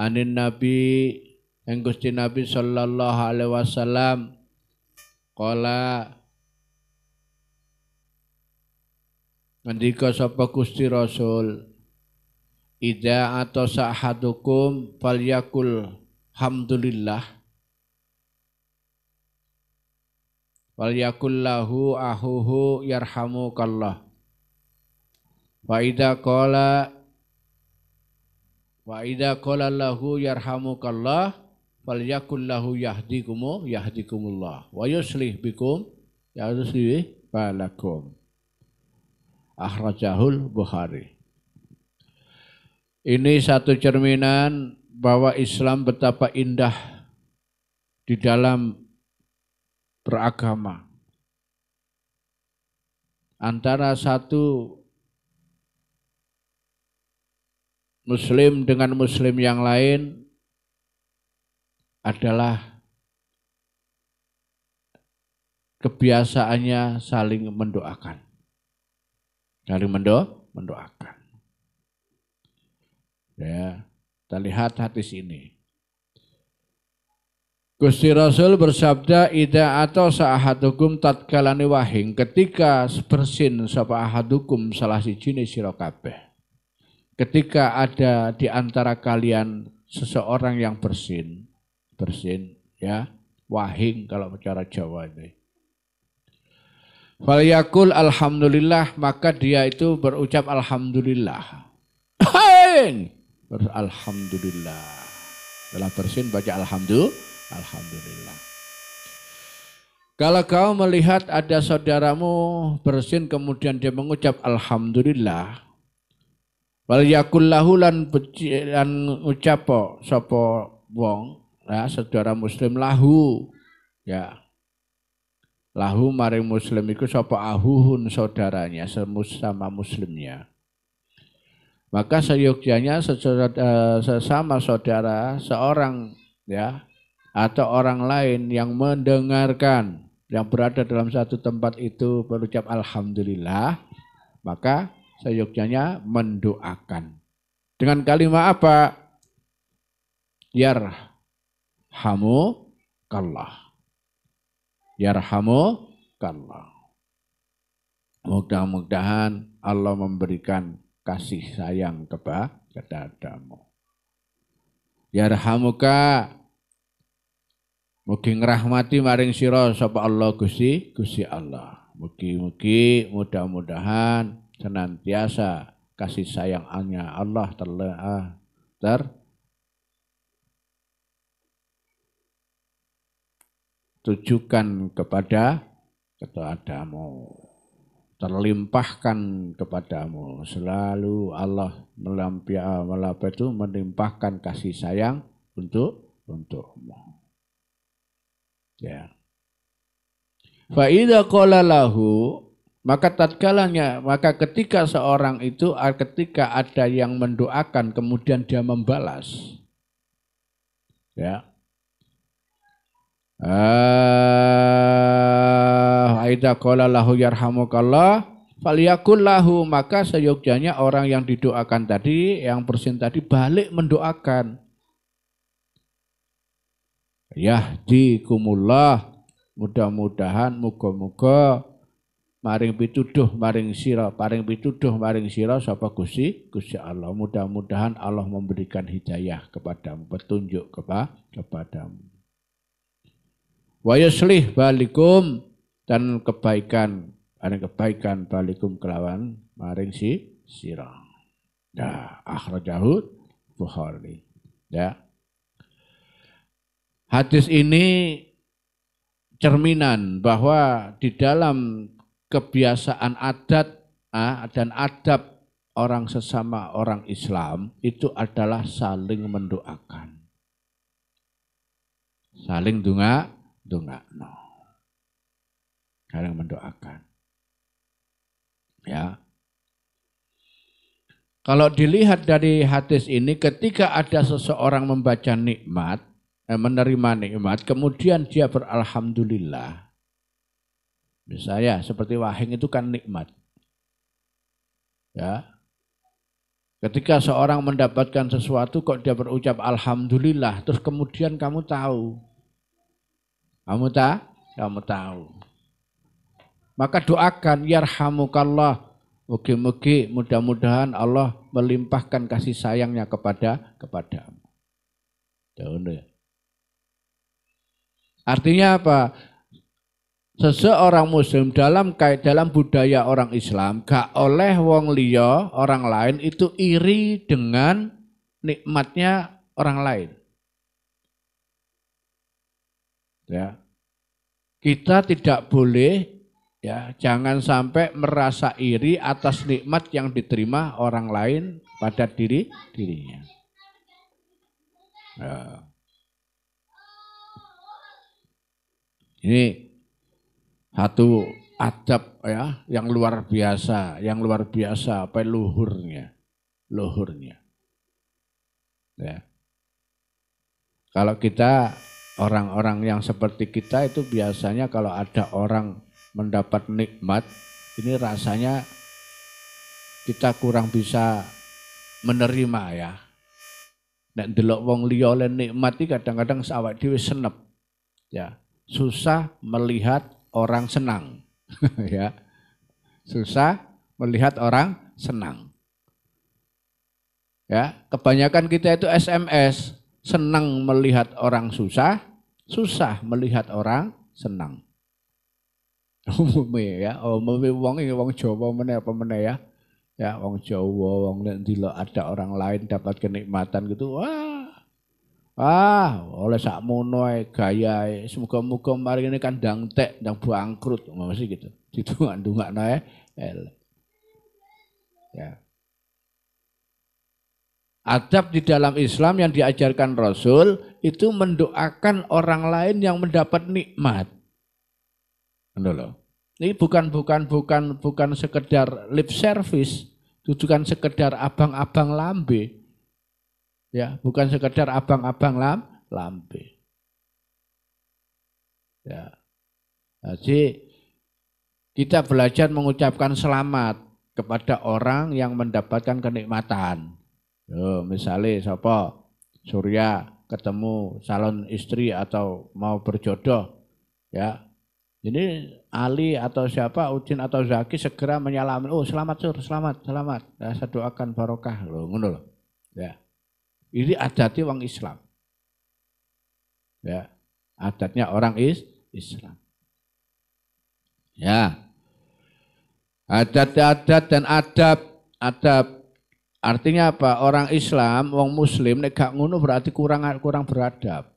Anin Nabi yang Gusti Nabi sallallahu alaihi wasallam qala ngendika sapa Gusti Rasul idza atasa ahadukum falyakul hamdulillah walyakul lahu ahuhu yarhamukallah wa idza qala lahu yarhamukallah falyakul lahu yahdikumullah wa yuslih bikum balakum. Akhrajahul Bukhari. Ini satu cerminan bahwa Islam betapa indah di dalam beragama. Antara satu Muslim dengan Muslim yang lain adalah kebiasaannya saling mendoakan. Saling mendoakan. Ya, kita lihat hadis ini. Gusti Rasul bersabda, "Idza atasa ahadukum tatkalane wahing ketika bersin sapa ahadukum salah sijine sira kabeh." Ketika ada di antara kalian seseorang yang bersin ya, wahing kalau bicara Jawa ini. Falyakul alhamdulillah, maka dia itu berucap alhamdulillah. Alhamdulillah. Setelah bersin baca alhamdulillah. Kalau kau melihat ada saudaramu bersin kemudian dia mengucap alhamdulillah, falyakul lahu lan ucap sapa wong ya saudara muslim lahu ya. Lahu maring muslim iku sapa ahuhun saudaranya sama muslimnya. Maka seyogyanya sesama saudara seorang ya atau orang lain yang mendengarkan yang berada dalam satu tempat itu berucap alhamdulillah, maka seyogyanya mendoakan. Dengan kalimat apa? Yarhamukallah. Yarhamukallah. Mudah-mudahan Allah memberikan kasih sayang kepadamu. Yarhamuka. Mugi ngrahmati maring sira sapa Allah Gusti Allah. Mugi-mugi mudah-mudahan senantiasa kasih sayangnya Allah tujukan kepadamu, terlimpahkan kepadamu. Selalu Allah melimpahkan kasih sayang untukmu. Ya. Fa idza qala lahu, maka ketika seorang itu ketika ada yang mendoakan kemudian dia membalas. Ya. Aida qala lahu yarhamukallah falyakul lahu, maka seyogyanya orang yang didoakan tadi, yang bersin tadi balik mendoakan. Yahdikumullah, mudah-mudahan muga-muga paring pituduh maring sira sapa Gusti Allah. Mudah-mudahan Allah memberikan hidayah kepadamu, petunjuk kepadamu. Wa yuslih balikum, dan kebaikan balikum kelawan maring sira. Ya, akhrajahu Bukhari. Ya. Hadis ini cerminan bahwa di dalam kebiasaan adat dan adab orang sesama orang Islam itu adalah saling mendoakan. Saling dongakno. Saling mendoakan. Ya. Kalau dilihat dari hadis ini, ketika ada seseorang membaca nikmat, menerima nikmat, kemudian dia beralhamdulillah. Misalnya seperti wahing itu kan nikmat. Ya. Ketika seorang mendapatkan sesuatu kok dia berucap alhamdulillah, terus kemudian kamu tahu. Kamu tahu. Maka doakan yarhamukallah. Mugi-mugi mudah-mudahan Allah melimpahkan kasih sayangnya kepadamu. Artinya apa? Seseorang muslim dalam budaya orang Islam gak oleh wong liya orang lain itu iri dengan nikmatnya orang lain. Ya. Kita tidak boleh ya, jangan sampai merasa iri atas nikmat yang diterima orang lain pada dirinya. Ya. Ini satu adab ya yang luar biasa apa luhurnya. Ya. Kalau kita orang-orang yang seperti kita itu biasanya kalau ada orang mendapat nikmat ini rasanya kita kurang bisa menerima ya. Nek ndelok wong liya oleh nikmat iki kadang-kadang awake dhewe senep. Ya, susah melihat orang senang. Ya. Susah melihat orang senang. Ya, kebanyakan kita itu SMS, senang melihat orang susah, susah melihat orang senang. Umumnya wong Jawa meneh apa meneh ya. Ya, wong Jawa, wong nek ndelok ada orang lain dapat kenikmatan gitu, oleh sakmono ae gayae. Semoga-moga mari ini kan ndang bangkrut, mesti gitu. Didungak-dungakno ae. Ya. Adab di dalam Islam yang diajarkan Rasul itu mendoakan orang lain yang mendapat nikmat. Ini bukan sekedar lip service, bukan sekedar abang-abang lambe. Ya, bukan sekedar abang-abang lambe. Ya. Jadi kita belajar mengucapkan selamat kepada orang yang mendapatkan kenikmatan. Misalnya siapa? Surya ketemu calon istri atau mau berjodoh. Ya. Ini Ali atau siapa, Udin atau Zaki segera menyalami, oh selamat Sur, selamat. Ya, saya doakan barokah loh, ngono loh. Ya. Ini adatnya orang Islam. Ya, adatnya orang Islam. Ya. Adat-adat dan adab. Artinya apa? Orang Islam, orang Muslim nek gak ngono berarti kurang beradab.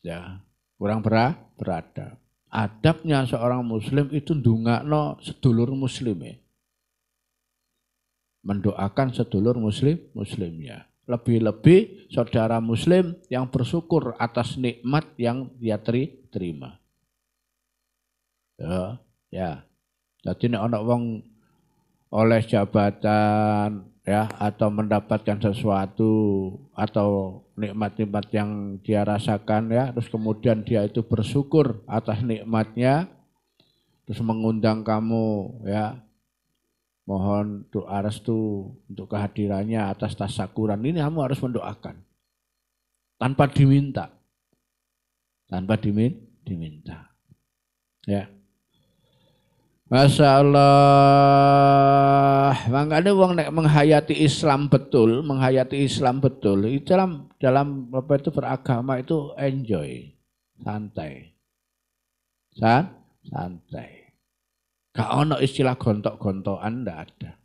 Ya, kurang beradab. Adabnya seorang Muslim itu ndongakno sedulur muslim. Mendoakan sedulur muslimnya. Lebih-lebih saudara muslim yang bersyukur atas nikmat yang dia terima. Ya. Jadi nek ana wong oleh jabatan ya atau mendapatkan sesuatu atau nikmat-nikmat yang dia rasakan ya, terus kemudian dia itu bersyukur atas nikmatnya, terus mengundang kamu ya, mohon doa restu untuk kehadirannya atas tasyakuran. Ini kamu harus mendoakan tanpa diminta. Ya. Masya Allah. Makanya wong nek menghayati Islam betul, dalam apa itu beragama itu enjoy, santai. Gak ono istilah gontok-gontokan, ndak ada.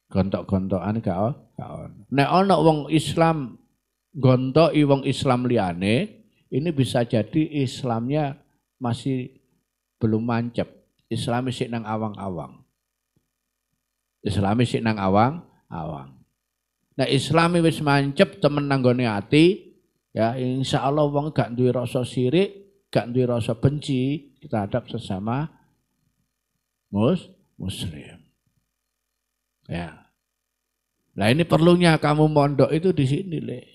Gontok-gontokan gak ono. Nek ono wong Islam gontoki wong Islam liyane, ini bisa jadi Islamnya masih belum mancep. Islam sik nang awang-awang. Nah Islam wis mancep temen nang gone ati, ya insyaallah wong gak duwe rasa sirik, gak duwe rasa benci terhadap sesama muslim. Ya. Nah ini perlunya kamu mondok itu di sini, Le.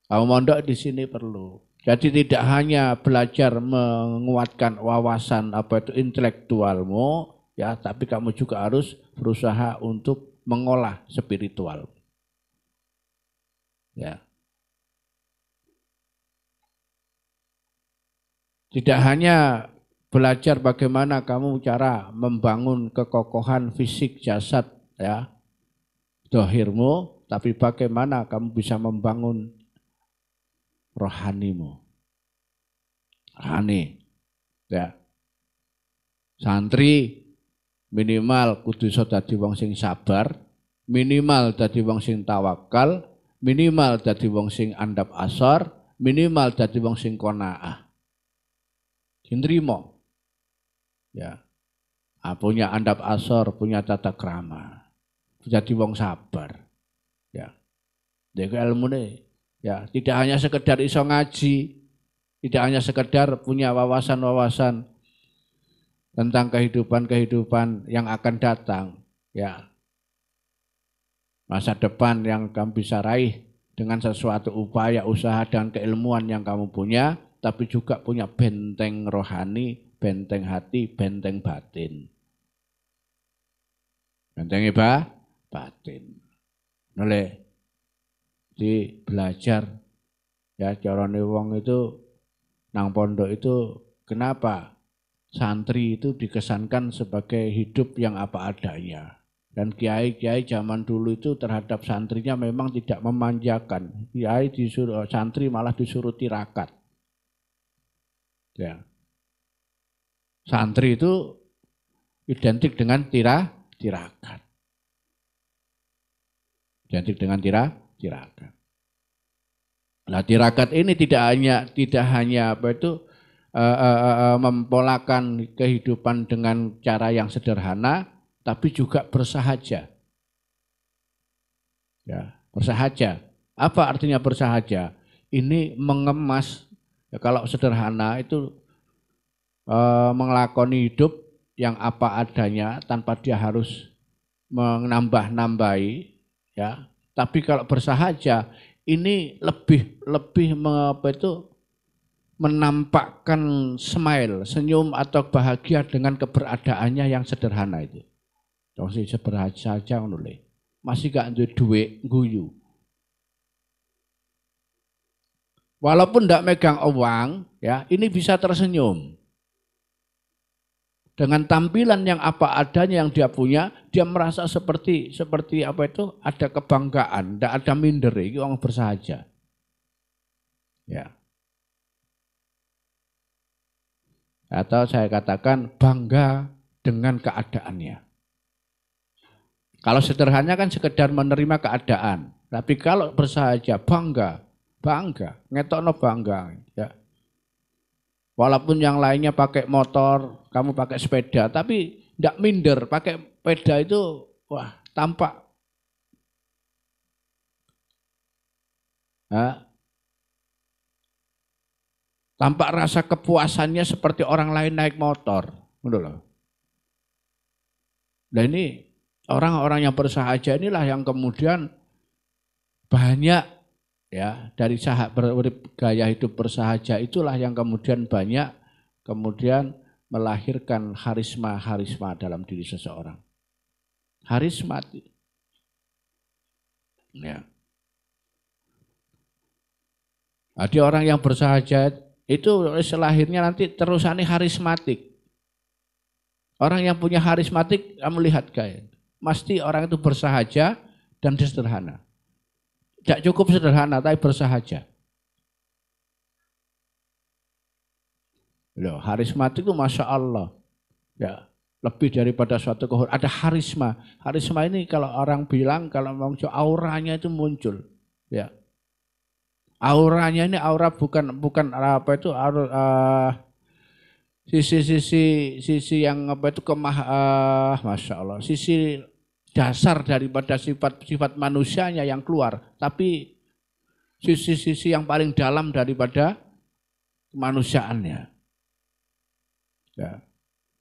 Kamu mondok di sini perlu. Jadi tidak hanya belajar menguatkan wawasan apa itu intelektualmu, ya, tapi kamu juga harus berusaha untuk mengolah spiritual. Ya. Tidak hanya belajar bagaimana kamu cara membangun kekokohan fisik jasad ya, dohirmu, tapi bagaimana kamu bisa membangun rohanimu. Rohani. Ya. Santri minimal kudu iso dadi wong sing sabar, minimal dadi wong sing tawakal, minimal dadi wong sing andap asor, minimal dadi wong sing qanaah. Nrimo. Ya. Punya andap asor, punya tata krama. Jadi wong sabar. Ya. Dek ilmune ya, tidak hanya sekedar iso ngaji, tidak hanya sekedar punya wawasan-wawasan tentang kehidupan-kehidupan yang akan datang, ya. Masa depan yang kamu bisa raih dengan sesuatu upaya, usaha dan keilmuan yang kamu punya, tapi juga punya benteng rohani, benteng hati, benteng batin. Benteng batin. Oleh di belajar ya, carane wong itu nang pondok itu kenapa santri itu dikesankan sebagai hidup yang apa adanya. Dan kiai-kiai zaman dulu itu terhadap santrinya memang tidak memanjakan. Kiai disuruh, santri malah disuruh tirakat. Ya. Santri itu identik dengan tirakat. Identik dengan tirakat. Nah, tirakat ini tidak hanya apa itu mempolakan kehidupan dengan cara yang sederhana, tapi juga bersahaja. Ya, bersahaja. Apa artinya bersahaja? Ini mengemas, ya, kalau sederhana itu mengelakoni hidup yang apa adanya tanpa dia harus menambah-nambahi, ya. Tapi kalau bersahaja ini lebih apa itu menampakkan smile, senyum atau bahagia dengan keberadaannya yang sederhana itu. Wong sing saja ngono lho. Masih gak duwe dhuwit guyu. Walaupun ndak megang uang, ya, ini bisa tersenyum. Dengan tampilan yang apa adanya yang dia punya, dia merasa seperti apa itu, ada kebanggaan, ndak ada minder, iki wong bersahaja. Ya. Atau saya katakan bangga dengan keadaannya. Kalau sederhana kan sekedar menerima keadaan, tapi kalau bersahaja bangga, ngetokno bangga, ya. Walaupun yang lainnya pakai motor, kamu pakai sepeda, tapi tidak minder, pakai sepeda itu wah tampak. Nah, tampak rasa kepuasannya seperti orang lain naik motor. Nah ini orang-orang yang bersahaja inilah yang kemudian banyak, ya, dari gaya hidup bersahaja itulah yang kemudian banyak kemudian melahirkan harisma dalam diri seseorang. Harismatik. Ya. Ada orang yang bersahaja itu selahirnya nanti terusannya harismatik. Orang yang punya harismatik, kamu lihat gaya. Mesti orang itu bersahaja dan sederhana. Tidak cukup sederhana, tapi bersahaja. Loh, harismatik itu Masya Allah. Ya, lebih daripada suatu kehormatan. Ada harisma. Harisma ini kalau orang bilang, kalau ngomong auranya itu muncul. Ya. Auranya ini aura bukan apa itu sisi yang apa itu Masya Allah, sisi dasar daripada sifat manusianya yang keluar, tapi sisi yang paling dalam daripada kemanusiaannya. Ya.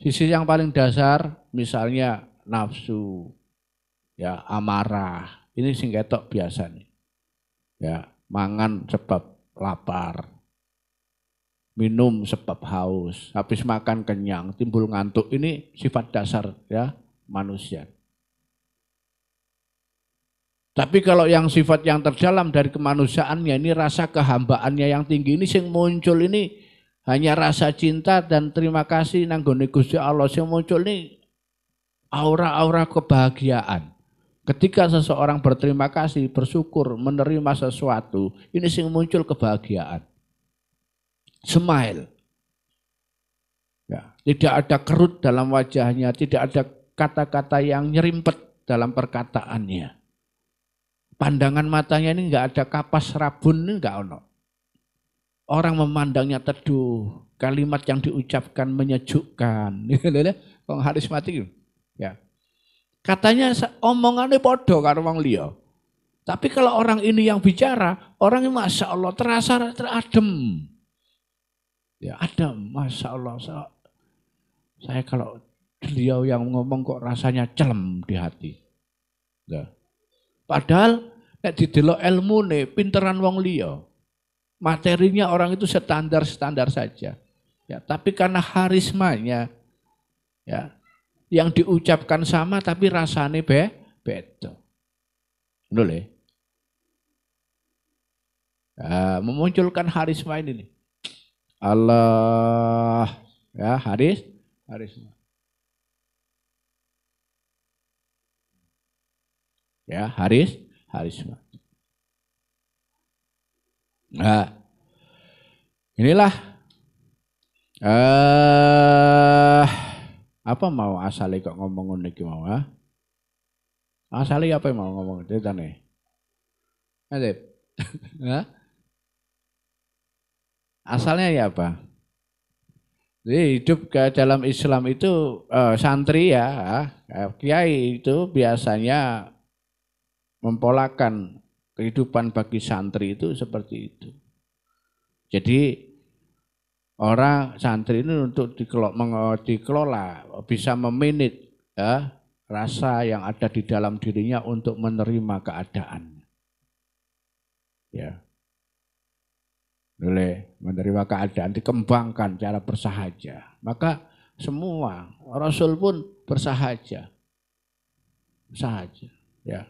Sisi yang paling dasar misalnya nafsu, ya, amarah, ini sing ketok biasa nih. Ya, mangan sebab lapar. minum sebab haus, habis makan kenyang, timbul ngantuk. Ini sifat dasar ya manusia. Tapi kalau yang sifat yang terdalam dari kemanusiaannya, ini rasa kehambaannya yang tinggi, ini yang muncul ini hanya rasa cinta dan terima kasih nanggone Gusti Allah. Yang muncul ini aura-aura kebahagiaan. Ketika seseorang berterima kasih, bersyukur, menerima sesuatu, ini yang muncul kebahagiaan. Smile. Ya, tidak ada kerut dalam wajahnya, tidak ada kata-kata yang nyerimpet dalam perkataannya. Pandangan matanya ini enggak ada kapas rabun, ini enggak ono. Orang memandangnya teduh, kalimat yang diucapkan menyejukkan. Wong harismatik. Ya. Katanya omongannya podo karo wong liya. Tapi kalau orang ini yang bicara, orangnya Masya Allah terasa teradem. Ya adem, Masya Allah. Saya kalau beliau yang ngomong kok rasanya celem di hati. Ya. Padahal nek didelok ilmune pinteran wong liya. Materinya orang itu standar-standar saja. Ya, tapi karena harismanya ya yang diucapkan sama tapi rasane beda. Boleh. Memunculkan harisma ini nih. Allah ya harisma. Ya, harisma. Nah, inilah apa mau asale kok ngomong ngene iki mau ha? Asale apa mau ngomong ceritane? Adep. Asalnya ya apa? Jadi hidup ke dalam Islam itu santri ya, kiai itu biasanya mempolakan kehidupan bagi santri itu seperti itu. Jadi orang santri ini untuk dikelola bisa memanage ya, rasa yang ada di dalam dirinya untuk menerima keadaan. Ya. Boleh menerima keadaan, dikembangkan cara bersahaja. Maka semua Rasul pun bersahaja. Sahaja, ya.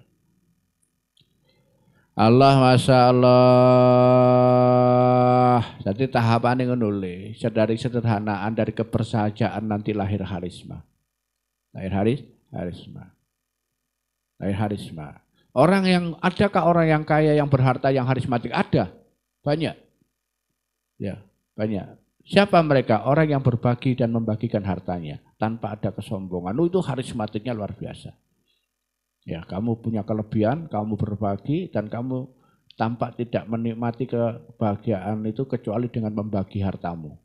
Allah Masya Allah. Jadi tahapan yang menulis dari sederhanaan, dari kebersahajaan nanti lahir harisma. Lahir harisma. Adakah orang yang kaya, yang berharta, yang harismatik? Ada, banyak. Ya, banyak. Siapa mereka? Orang yang berbagi dan membagikan hartanya tanpa ada kesombongan. Itu harismatiknya luar biasa. Ya, kamu punya kelebihan, kamu berbagi dan kamu tampak tidak menikmati kebahagiaan itu kecuali dengan membagi hartamu.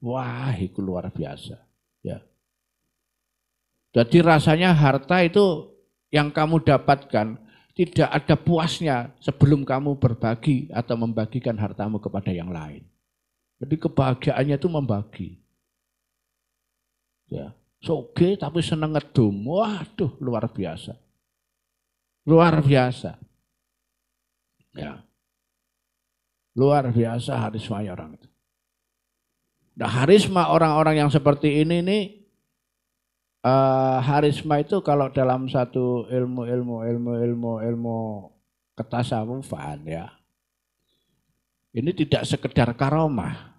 Wah, itu luar biasa. Ya. Jadi rasanya harta itu yang kamu dapatkan tidak ada puasnya sebelum kamu berbagi atau membagikan hartamu kepada yang lain. Jadi kebahagiaannya itu membagi. Ya, soge tapi seneng ngedum. Waduh, luar biasa. Luar biasa. Ya. Luar biasa harisma orang itu. Nah, harisma orang-orang yang seperti ini nih harisma itu kalau dalam satu ilmu ketasawufan ya. Ini tidak sekedar karomah.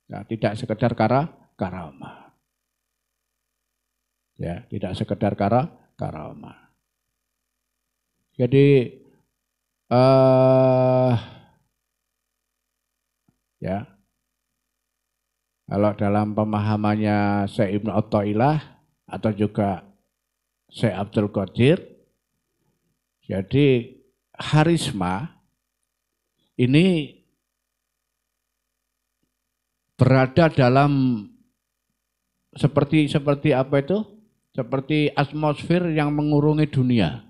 Ya, tidak sekedar karomah. Ya, tidak sekedar karomah. Jadi ya. Kalau dalam pemahamannya Syekh Ibnu Athaillah atau juga Syekh Abdul Qadir, jadi harisma ini berada dalam seperti apa itu? Seperti atmosfer yang mengurungi dunia.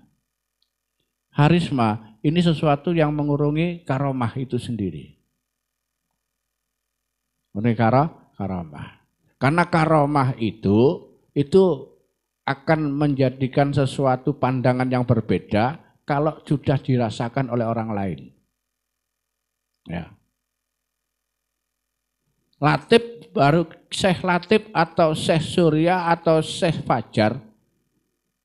Harisma ini sesuatu yang mengurungi karomah itu sendiri. Mengurungi karomah. Karena karomah itu akan menjadikan sesuatu pandangan yang berbeda kalau sudah dirasakan oleh orang lain. Ya. Latif baru Syekh Latif atau Syekh Surya atau Syekh Fajar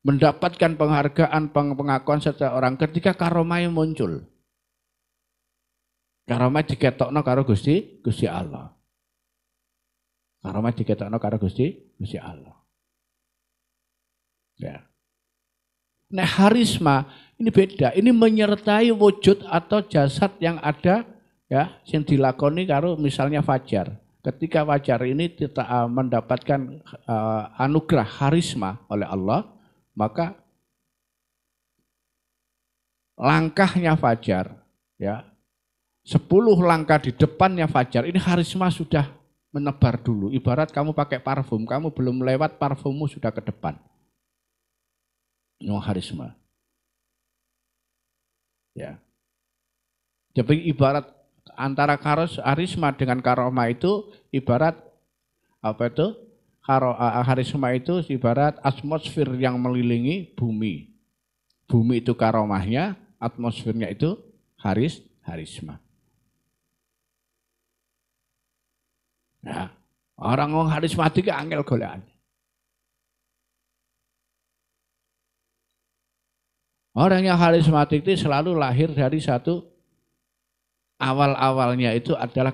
mendapatkan penghargaan, pengakuan seseorang ketika karomahnya muncul. Karomah diketokno karo Gusti Allah. Karomah diketokno karo Gusti Allah. Ya. Nah, harisma ini beda. Ini menyertai wujud atau jasad yang ada ya, yang dilakoni karo misalnya Fajar. Ketika Fajar ini mendapatkan anugerah harisma oleh Allah, maka langkahnya Fajar ya, 10 langkah di depannya Fajar ini harisma sudah menebar dulu. Ibarat kamu pakai parfum, kamu belum lewat parfummu sudah ke depan. Ini harisma. Ya. Jadi ibarat antara harisma dengan karomah itu ibarat apa itu? Harisma itu ibarat atmosfer yang mengelilingi bumi. Bumi itu karomahnya, atmosfernya itu harisma. Nah, orang harismatik angel golekan. Orang yang harismatik itu selalu lahir dari satu awal-awalnya itu adalah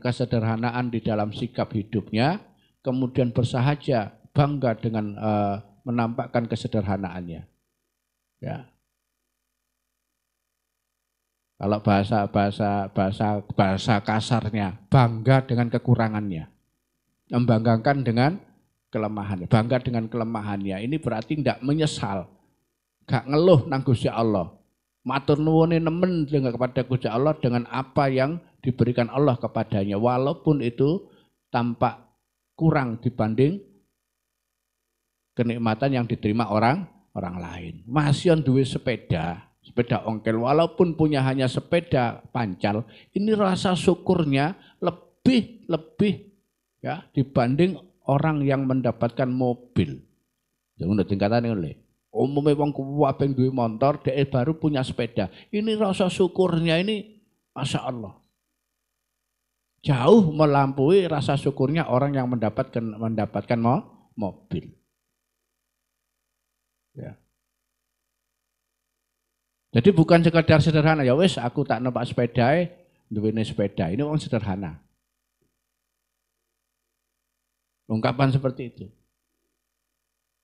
kesederhanaan di dalam sikap hidupnya, kemudian bersahaja, bangga dengan menampakkan kesederhanaannya. Ya. Kalau bahasa kasarnya, bangga dengan kekurangannya, membanggakan dengan kelemahannya, bangga dengan kelemahannya. Ini berarti tidak menyesal. Gak ngeluh nang Gusti Allah. Matur nuwune nemen dengan kepada Gusti Allah dengan apa yang diberikan Allah kepadanya. Walaupun itu tampak kurang dibanding kenikmatan yang diterima orang lain. Masih duwe sepeda ongkel. Walaupun punya hanya sepeda pancal, ini rasa syukurnya lebih ya dibanding orang yang mendapatkan mobil. Jangan tingkatan oleh. Umumnya wong kabeh duwe motor, dia baru punya sepeda. Ini rasa syukurnya ini Masya Allah. Jauh melampaui rasa syukurnya orang yang mendapatkan mobil. Ya. Jadi bukan sekedar sederhana, ya wes aku tak numpak sepeda, duwene sepeda. Ini orang sederhana. Ungkapan seperti itu.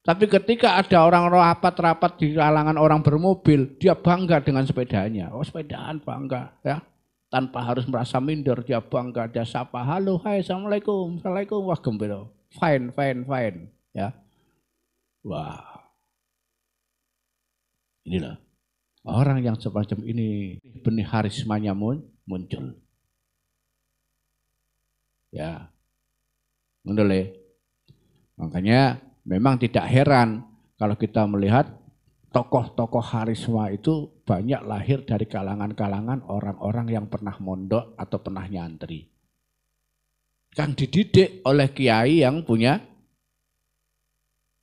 Tapi ketika ada orang rapat di kalangan orang bermobil, dia bangga dengan sepedanya. Oh, sepedaan bangga ya. Tanpa harus merasa minder, dia bangga, dia sapa, halo, hai, assalamualaikum, wah gembira, fine, ya. Wah, inilah orang yang semacam ini, benih harismanya muncul. Ya, menurut makanya memang tidak heran kalau kita melihat tokoh-tokoh harisma itu banyak lahir dari kalangan-kalangan orang-orang yang pernah mondok atau pernah nyantri. Kan dididik oleh kiai yang punya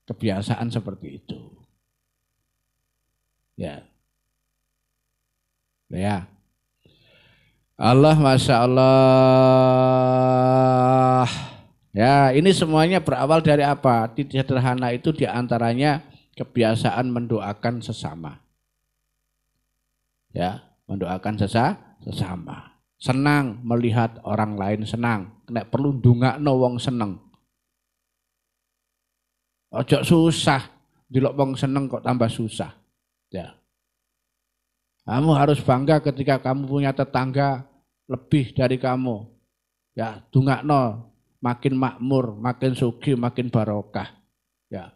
kebiasaan seperti itu. Ya. Ya. Allah, Masya Allah. Ya, ini semuanya berawal dari apa? Tidak sederhana itu diantaranya kebiasaan mendoakan sesama. Ya, mendoakan sesama. Senang melihat orang lain senang. Nek perlu ndongakno wong seneng. Ojo susah, delok wong seneng kok tambah susah. Ya. Kamu harus bangga ketika kamu punya tetangga lebih dari kamu. Ya, ndongakno makin makmur, makin sugih, makin barokah. Ya.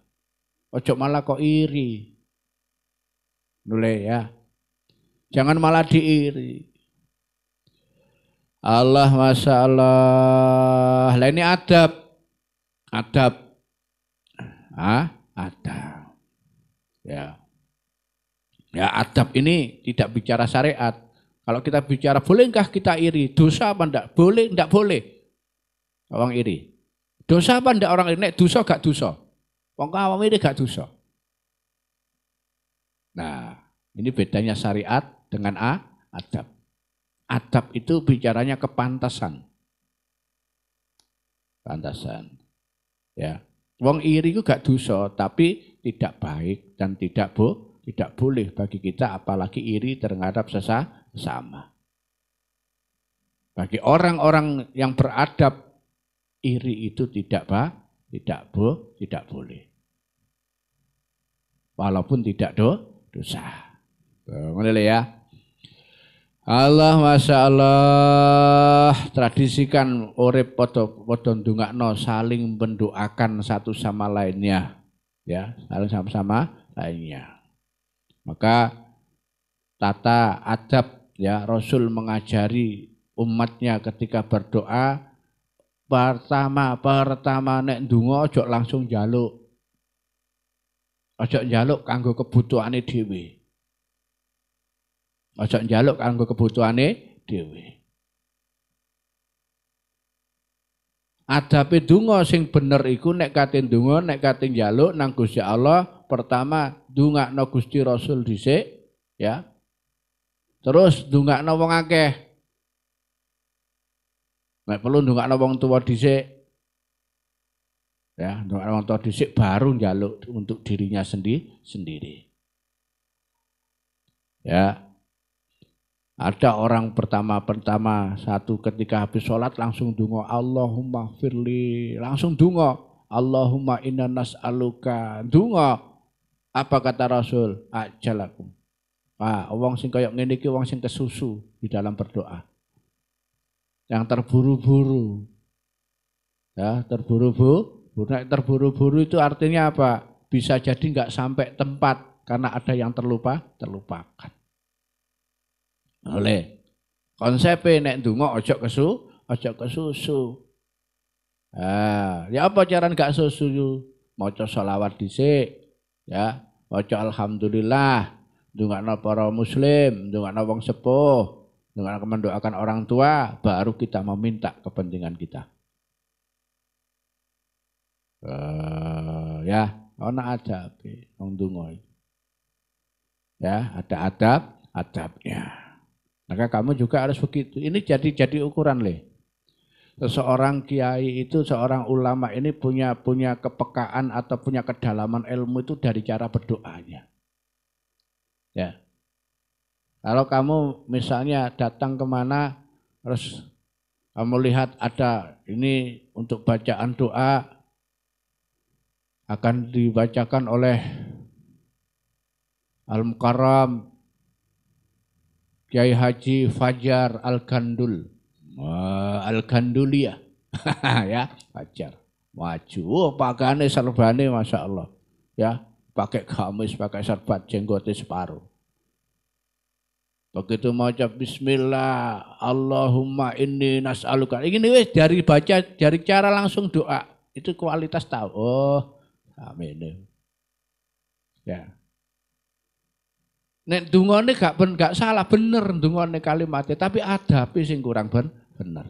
Ojo malah kok iri. Nule ya. Jangan malah diiri. Allah, Masya Allah. Lah ini adab. Adab. Adab. Ya. Ya, adab ini tidak bicara syariat. Kalau kita bicara bolehkah kita iri? Dosa apa enggak? Boleh, enggak boleh. Orang iri. Dosa apa enggak orang iri? Nek dosa gak dosa. Wong awam ini gak dosa. Nah, ini bedanya syariat dengan adab. Adab itu bicaranya kepantasan. pantasan. Ya. Wong iri ku gak dosa, tapi tidak baik dan tidak boleh bagi kita, apalagi iri terhadap sesama. Bagi orang-orang yang beradab, iri itu tidak boleh. Walaupun tidak dosa. Ngono ya. Allah, Masya Allah, tradisikan urip podo ndongakno saling mendoakan satu sama lainnya, ya, saling sama-sama lainnya. Maka tata adab, ya, Rasul mengajari umatnya ketika berdoa, pertama nek ndonga ojo langsung njaluk, ojo njaluk kanggo kebutuhane dhewe. Ojo njaluk kanggo kebutuhane dhewe. Adabe donga sing bener iku nek kate ndonga, nek kate njaluk nang Gusti Allah, pertama ndongakno Gusti Rasul dhisik, ya. Terus ndongakno wong akeh. Nek perlu ndongakno wong tuwa dhisik. Ya, ndongakno wong tuwa dhisik baru njaluk untuk dirinya sendiri. Ya. Ada orang pertama satu ketika habis sholat langsung dungo Allahumma firli, langsung dungo Allahumma inna nas'aluka, dungo apa kata Rasul, ajalakum. Wong sing koyok ngene iki wong sing kesusu di dalam berdoa, yang terburu-buru, ya, terburu-buru itu artinya apa? Bisa jadi nggak sampai tempat karena ada yang terlupakan. Oleh konsepnya nek ndonga ojo kesusu. Ya apa cara gak susu? Maca selawat dhisik, ya, maca alhamdulillah, ndongakno para muslim, ndongakno wong sepuh, ndongakno mendoakan orang tua, baru kita meminta kepentingan kita. Ya, ana adabe wong ndonga. Ya, ada adabnya. Maka kamu juga harus begitu. Ini jadi ukuran Seseorang kiai itu, seorang ulama ini punya kepekaan atau punya kedalaman ilmu itu dari cara berdoanya. Ya. Kalau kamu misalnya datang kemana, terus kamu lihat ada ini untuk bacaan doa akan dibacakan oleh Al-Mukarram Kiai Haji Fajar Al-Gandul, Al-Gandulia, ya, Fajar, maju, pakaiannya serbane, masya Allah, ya, pakai gamis, pakai serbat, jenggotnya separuh. Begitu mau ucap Bismillah, Allahumma inni nas'aluka. Ini wes dari cara langsung doa, itu kualitas tahu. Oh, amin. Ya. Nek dungane gak salah, bener dungane kalimatnya, tapi adabe sing kurang bener.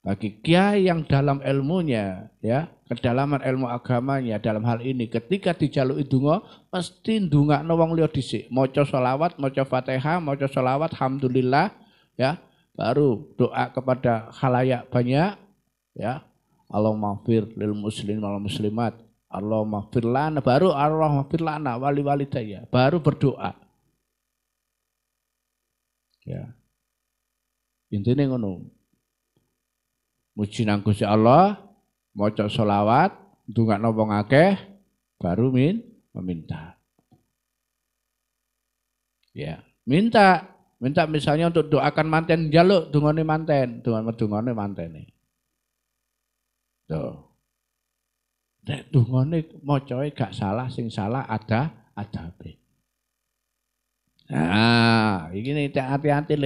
Bagi kiai yang dalam ilmunya, ya, kedalaman ilmu agamanya dalam hal ini, ketika dijaluki donga mesti ndongakno wong liya dhisik, maca selawat, maca Fatihah, maca selawat, alhamdulillah, ya, baru doa kepada khalayak banyak, ya. Allahumma fir lil muslimin wal muslimat. Allahumma fir lana, baru Allahumma fir lana wali walidayya, baru berdoa. Ya. Intine ngono. Muji nang Gusti Allah, maca selawat, ndongakno wong akeh, baru meminta. Ya, minta misalnya untuk doakan manten, njaluk dungane manten, dungane mantene. Tuh. Nek dungane macae gak salah, sing salah adabe. Nah, ini hati-hati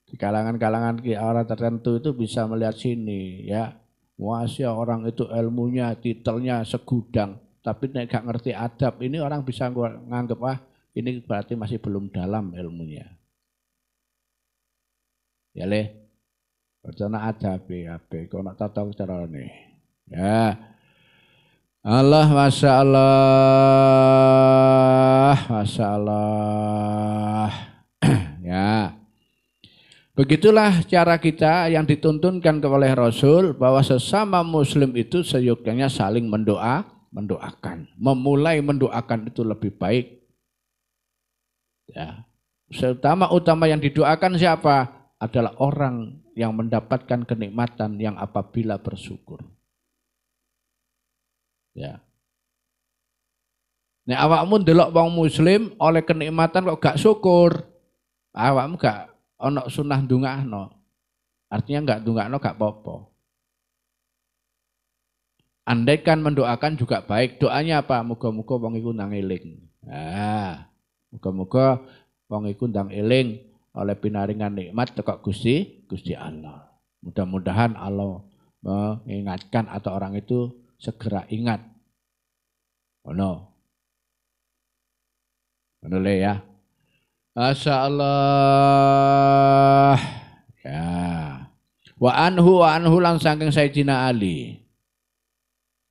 di kalangan-kalangan orang tertentu itu bisa melihat sini, ya. Masya orang itu ilmunya, titelnya segudang, tapi nek gak ngerti adab, ini orang bisa nganggep ini berarti masih belum dalam ilmunya. Ya rencana adabe kok nak tata carane. Ya. Allah, Masya Allah, Masya Allah. Ya. Begitulah cara kita yang dituntunkan oleh Rasul bahwa sesama muslim itu seyogyanya saling mendoakan. Memulai mendoakan itu lebih baik. Ya. Utama yang didoakan siapa? Adalah orang yang mendapatkan kenikmatan yang apabila bersyukur. Ya. Nek awakmu ndelok wong muslim oleh kenikmatan kok gak syukur. Awakmu gak ono sunah ndongakno. Artinya gak ndongakno gak apa-apa. Andaikan mendoakan juga baik. Doanya apa? Muga-muga wong iku ndang eling. Nah, muga-muga wong iku ndang eling oleh pinaringan nikmat teko Gusti Allah. Mudah-mudahan Allah mengingatkan atau orang itu segera ingat. Ono. Boleh ya. Masya Allah. Ya. Wa anhu lang saking Sayyidina Ali.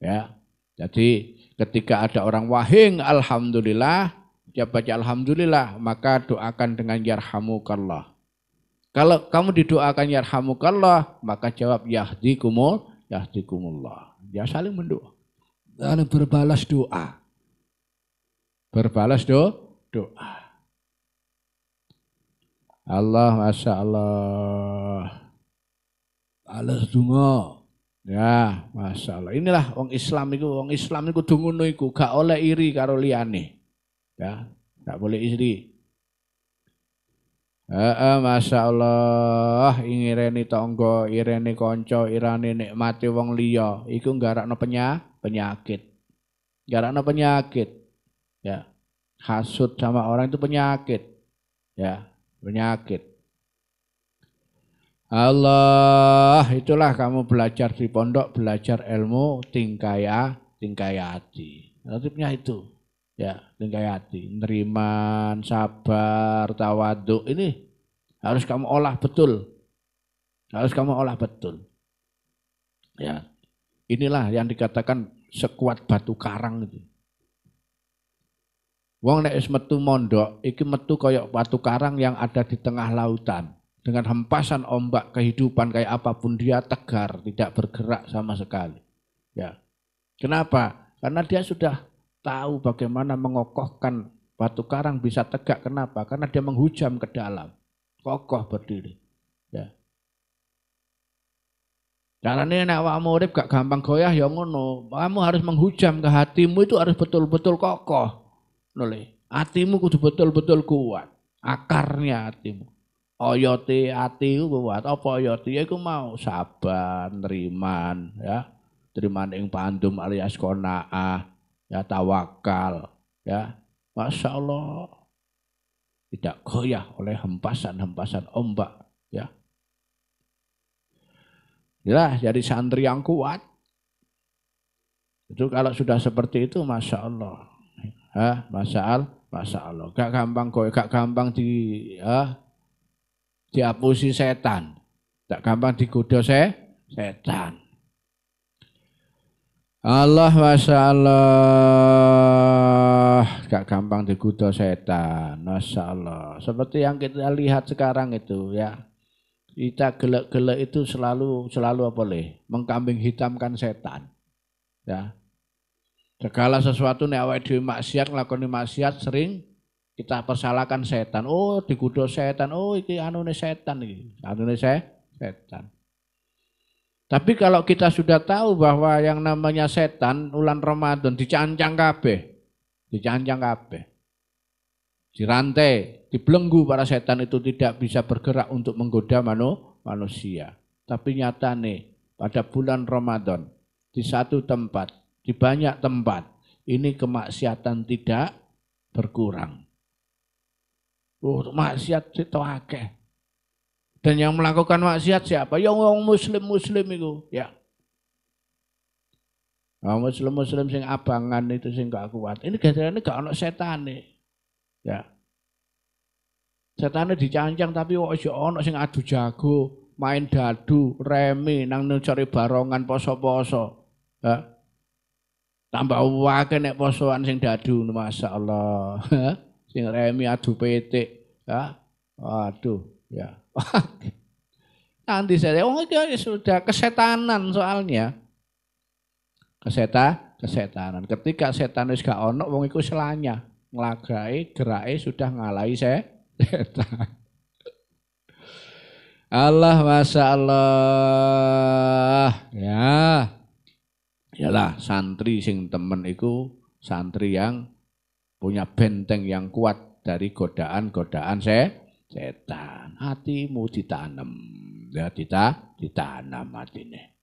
Ya. Jadi ketika ada orang wahing alhamdulillah, dia baca alhamdulillah, maka doakan dengan yarhamukallah. Kalau kamu didoakan yarhamukallah, maka jawab yahdikumullah. Dia saling mendoa. Saling berbalas doa. Berbalas doa. Allah, Masya Allah. Balas donga. Ya, Masya Allah. Inilah wong Islam itu ngono iku, gak oleh iri karo liyane. Ya, gak boleh iri. Masya Allah, ingireni tangga, ireni kanca, irane nikmati wong liya, iku nggarakno penyakit. Nggarakno penyakit. Ya. Hasud sama orang itu penyakit. Ya, penyakit. Allah, itulah kamu belajar di pondok, belajar ilmu tingkayati. Tertibnya itu. Ya, tingkayati. Neriman, sabar, tawaduk. Ini harus kamu olah betul. Harus kamu olah betul. Ya. Inilah yang dikatakan sekuat batu karang itu. Wong nek wis metu mondok, iki metu kaya batu karang yang ada di tengah lautan. Dengan hempasan ombak kehidupan kayak apapun dia tegar, tidak bergerak sama sekali. Ya. Kenapa? Karena dia sudah tahu bagaimana mengokohkan batu karang bisa tegak. Kenapa? Karena dia menghujam ke dalam. Kokoh berdiri. Ya. Caranya nek awakmu urip gak gampang goyah ya ngono. Kamu harus menghujam ke hatimu itu harus betul-betul kokoh. Noleh, hatimu kudu betul-betul kuat. Akarnya hatimu. Oyote hati kuat. Apa oyote? Ya iku mau sabar, neriman, ya. Neriman ing pandum alias qanaah, ya tawakal, ya. Masya Allah. Tidak goyah oleh hempasan-hempasan ombak, ya. Ya, jadi santri yang kuat. Itu kalau sudah seperti itu, Masya Allah. Masya Allah. Gak gampang diapusi setan. Gak gampang digoda setan. Allah, Masya Allah. Gak gampang digoda setan. Masya Allah. Seperti yang kita lihat sekarang itu ya. Kita gelek-gelek itu selalu apa leh? Mengkambing hitamkan setan. Ya. Segala sesuatu nek awake dhewe maksiat, nglakoni maksiat sering kita persalahkan setan. Oh, digodha setan. Oh, iki anune setan iki. Anune setan. Tapi kalau kita sudah tahu bahwa yang namanya setan bulan Ramadan dicancang kabeh. Dicancang kabeh. Dirantai, dibelenggu para setan itu tidak bisa bergerak untuk menggoda manusia. Tapi nyatane pada bulan Ramadan di satu tempat, di banyak tempat, ini kemaksiatan tidak berkurang. Maksiat itu akeh. Dan yang melakukan maksiat siapa? Yang orang muslim itu, ya. Muslim sing abangan itu sing gak kuat. Ini gara-gara gak ono setane. Ya. Setane dicancang tapi kok ono sing adu jago, main dadu, remi nang cari barongan poso-poso. Ya. Tambah wae nek posoan sing dadu, masyaallah. Sing remi adu petik, ya. Waduh, ya. Nanti saya, itu sudah kesetanan soalnya. Kesetanan. Ketika setan wis gak ono, wong iku selanya. Nglagae, gerake sudah ngalahi setan. Allah, Masya Allah. Ya. Yalah, santri sing temen iku santri yang punya benteng yang kuat dari godaan-godaan setan. Hatimu ditanam. Ya, ditanam hatine.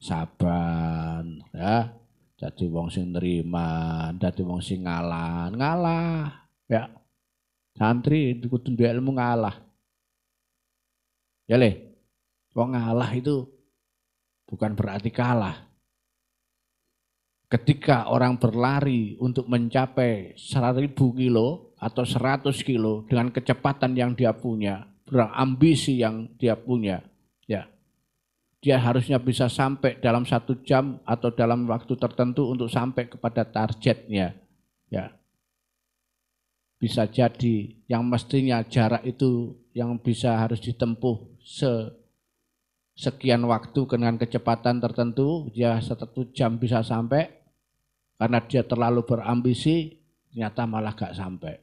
Sabar, ya. Jadi wong sing nerima, jadi wong sing ngalah. Ya. Santri kudu duwe ilmu ngalah. Ya le, wong ngalah itu bukan berarti kalah. Ketika orang berlari untuk mencapai 1.000 kilo atau 100 kilo dengan kecepatan yang dia punya, ambisi yang dia punya, ya, dia harusnya bisa sampai dalam 1 jam atau dalam waktu tertentu untuk sampai kepada targetnya. Ya. Bisa jadi yang mestinya jarak itu yang bisa harus ditempuh sekian waktu dengan kecepatan tertentu, dia 1 jam bisa sampai, karena dia terlalu berambisi, ternyata malah gak sampai.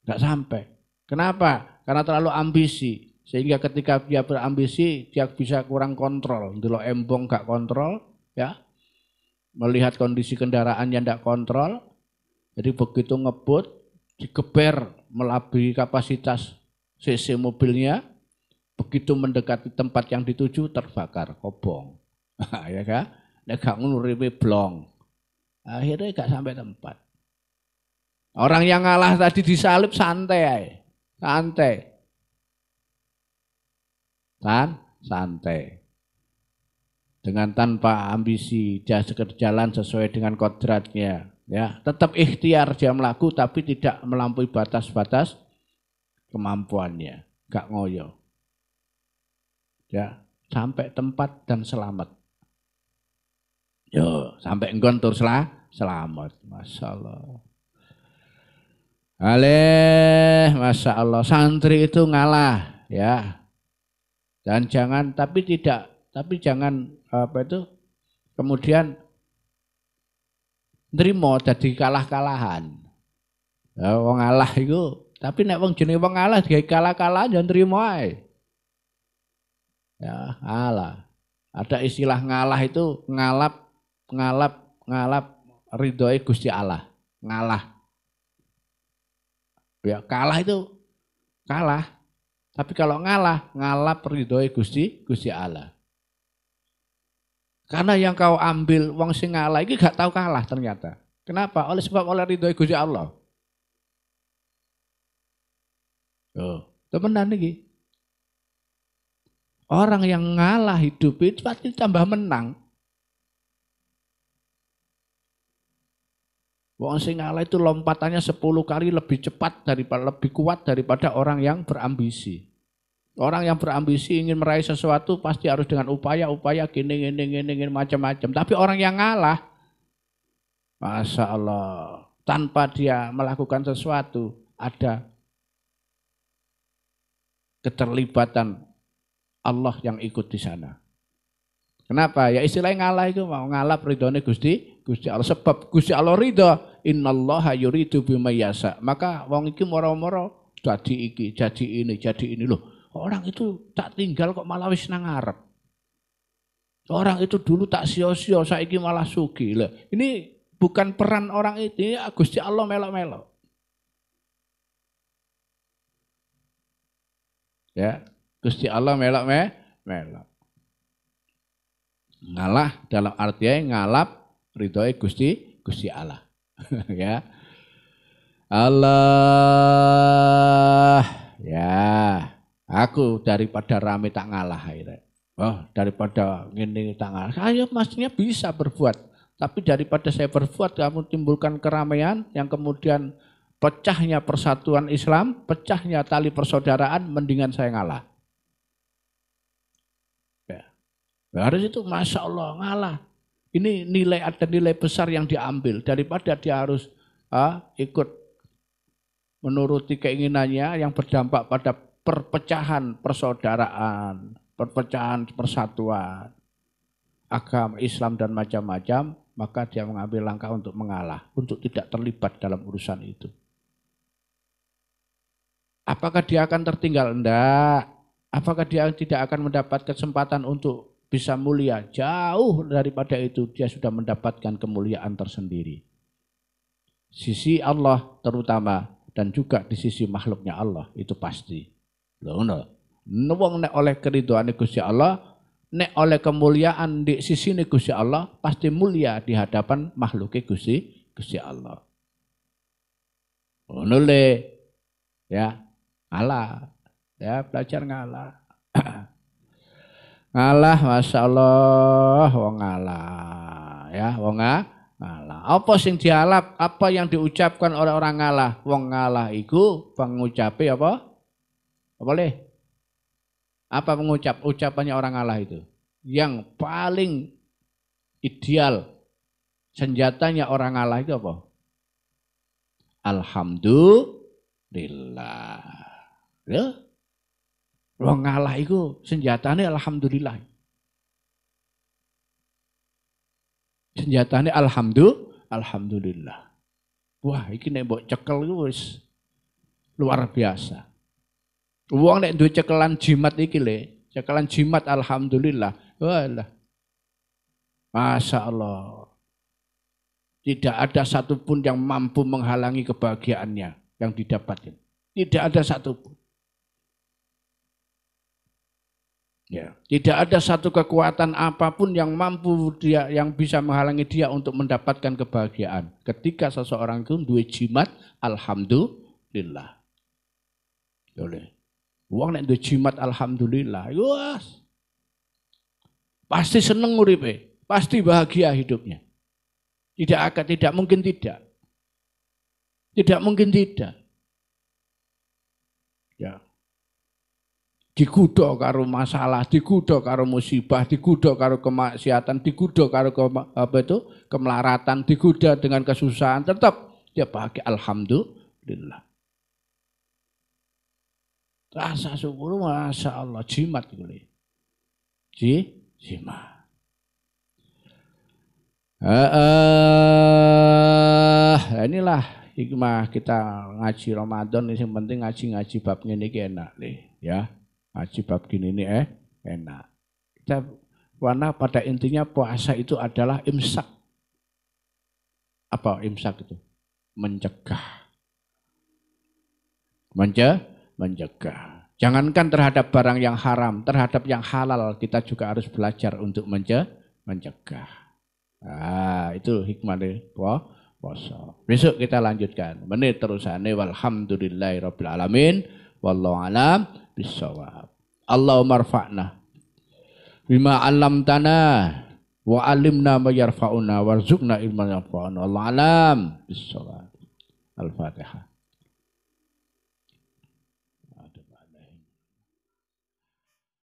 Gak sampai. Kenapa? Karena terlalu ambisi. Sehingga ketika dia berambisi, dia bisa kurang kontrol. Delok embong gak kontrol, ya. Melihat kondisi kendaraan yang gak kontrol. Jadi begitu ngebut, digeber melebihi kapasitas cc mobilnya. Begitu mendekati tempat yang dituju, terbakar, kobong. Ya kan? Nek gak ngono riwe blong. Akhirnya gak sampai tempat. Orang yang ngalah tadi disalib santai. Santai. Santai. Dengan tanpa ambisi, dia sekedar jalan sesuai dengan kodratnya, ya. Tetap ikhtiar dia melaku tapi tidak melampaui batas-batas kemampuannya, gak ngoyo. Ya, sampai tempat dan selamat. Yo, sampai enggon tur selamat. Masyaallah. Masya Allah, santri itu ngalah, ya. Dan jangan, tapi jangan kemudian nrimo dadi kalah-kalahan. Ya, wong ngalah iku, tapi nek wong jenenge wong ngalah digawe kalah-kalahan ya nrimo ae. Ya, ngalah. Ada istilah ngalah itu ngalap ridhoe Gusti Allah. Ngalah. Ya, kalah itu kalah. Tapi kalau ngalap ridhoe Gusti Allah. Karena yang kau ambil wong sing ngalah iki gak tahu kalah ternyata. Kenapa? Sebab oleh ridhoe Gusti Allah. Oh, temenan iki. Orang yang ngalah hidup itu pasti tambah menang. Wong sing ngalah itu lompatannya 10 kali lebih cepat lebih kuat daripada orang yang berambisi. Orang yang berambisi ingin meraih sesuatu pasti harus dengan upaya gini macam-macam. Tapi orang yang ngalah, Masya Allah, tanpa dia melakukan sesuatu, ada keterlibatan Allah yang ikut di sana. Kenapa? Ya istilahnya ngalah itu mau ngalap ridhonya Gusti Allah. Sebab Gusti Allah ridho, innallaha yuridu bima yasha. Maka wong iki moro-moro jadi iki, jadi ini loh. Orang itu tak tinggal kok malah wis nang ngarep. Orang itu dulu tak sio-sio, saiki malah sugih. Lah, ini bukan peran orang itu, Gusti Allah melok-melok. Ya, Gusti Allah melok-melok. Ngalah dalam artinya ngalap ridhoe Gusti Allah. Ya. Allah, ya. Aku daripada rame tak ngalah akhirnya. Oh, daripada ngene tak ngalah. Saya mestinya bisa berbuat. Tapi daripada saya berbuat, kamu timbulkan keramaian yang kemudian pecahnya persatuan Islam, pecahnya tali persaudaraan, mendingan saya ngalah. Ya. Harus itu, Masya Allah, ngalah. Ini ada nilai besar yang diambil. Daripada dia harus ikut menuruti keinginannya yang berdampak pada perpecahan persaudaraan, perpecahan persatuan, agama Islam dan macam-macam, maka dia mengambil langkah untuk mengalah, untuk tidak terlibat dalam urusan itu. Apakah dia akan tertinggal? Enggak. Apakah dia tidak akan mendapat kesempatan untuk bisa mulia? Jauh daripada itu, dia sudah mendapatkan kemuliaan tersendiri. Sisi Allah terutama, dan juga di sisi makhluknya Allah, itu pasti. Loh, wong nek oleh keridhoane Gusti Allah, nek oleh kemuliaan di sisi Gusti Allah, pasti mulia di hadapan makhluknya Gusti Allah. Ngono le, ya. Ngalah, ya belajar ngalah. Ngalah, Masya Allah, wong ngalah, ya wong ngalah. Apa sing dialap, apa yang diucapkan oleh orang ngalah? Wong ngalah iku pengucape apa? Apa le? Apa ucapannya orang ngalah itu? Yang paling ideal senjatanya orang ngalah itu apa? Alhamdulillah. Ya, wong ngalah iku senjatane alhamdulillah. Senjatane alhamdulillah. Wah, iki nek mbok cekel iku wis luar biasa. Wong nek duwe cekelan jimat iki le, cekelan jimat alhamdulillah. Walah. Masya Allah. Tidak ada satupun yang mampu menghalangi kebahagiaannya yang didapatkan. Tidak ada satupun. Ya, tidak ada satu kekuatan apapun yang mampu dia, yang bisa menghalangi dia untuk mendapatkan kebahagiaan. Ketika seseorang itu duwe jimat, alhamdulillah. Boleh. Wong nek duwe jimat alhamdulillah, wes. Pasti seneng uripe, pasti bahagia hidupnya. Tidak mungkin tidak. Tidak mungkin tidak. Ya. Digudo karo masalah, digudo karo musibah, digudo karo kemaksiatan, digudo karo kemelaratan, digudo dengan kesusahan, tetap dia bahagia alhamdulillah. Rasa syukur, Masya Allah, jimat boleh. Jimat. Inilah hikmah kita ngaji Ramadan, yang penting ngaji bab ini enak nih, ya. Ngaji bab gini ini enak. Kita warna pada intinya puasa itu adalah imsak. Apa imsak itu? Mencegah. Mencegah. Jangankan terhadap barang yang haram, terhadap yang halal kita juga harus belajar untuk mencegah. Nah, itu hikmah dari puasa. Besok kita lanjutkan. Menit terusane walhamdulillahirabbil alamin. Wallahu a'lam bissawab. Allahumma rfa'na bima 'allamtana wa 'allimna ma yarfa'una warzuqna ilman yanfa'una. Wallahu a'lam bissawab. Al-Fatihah.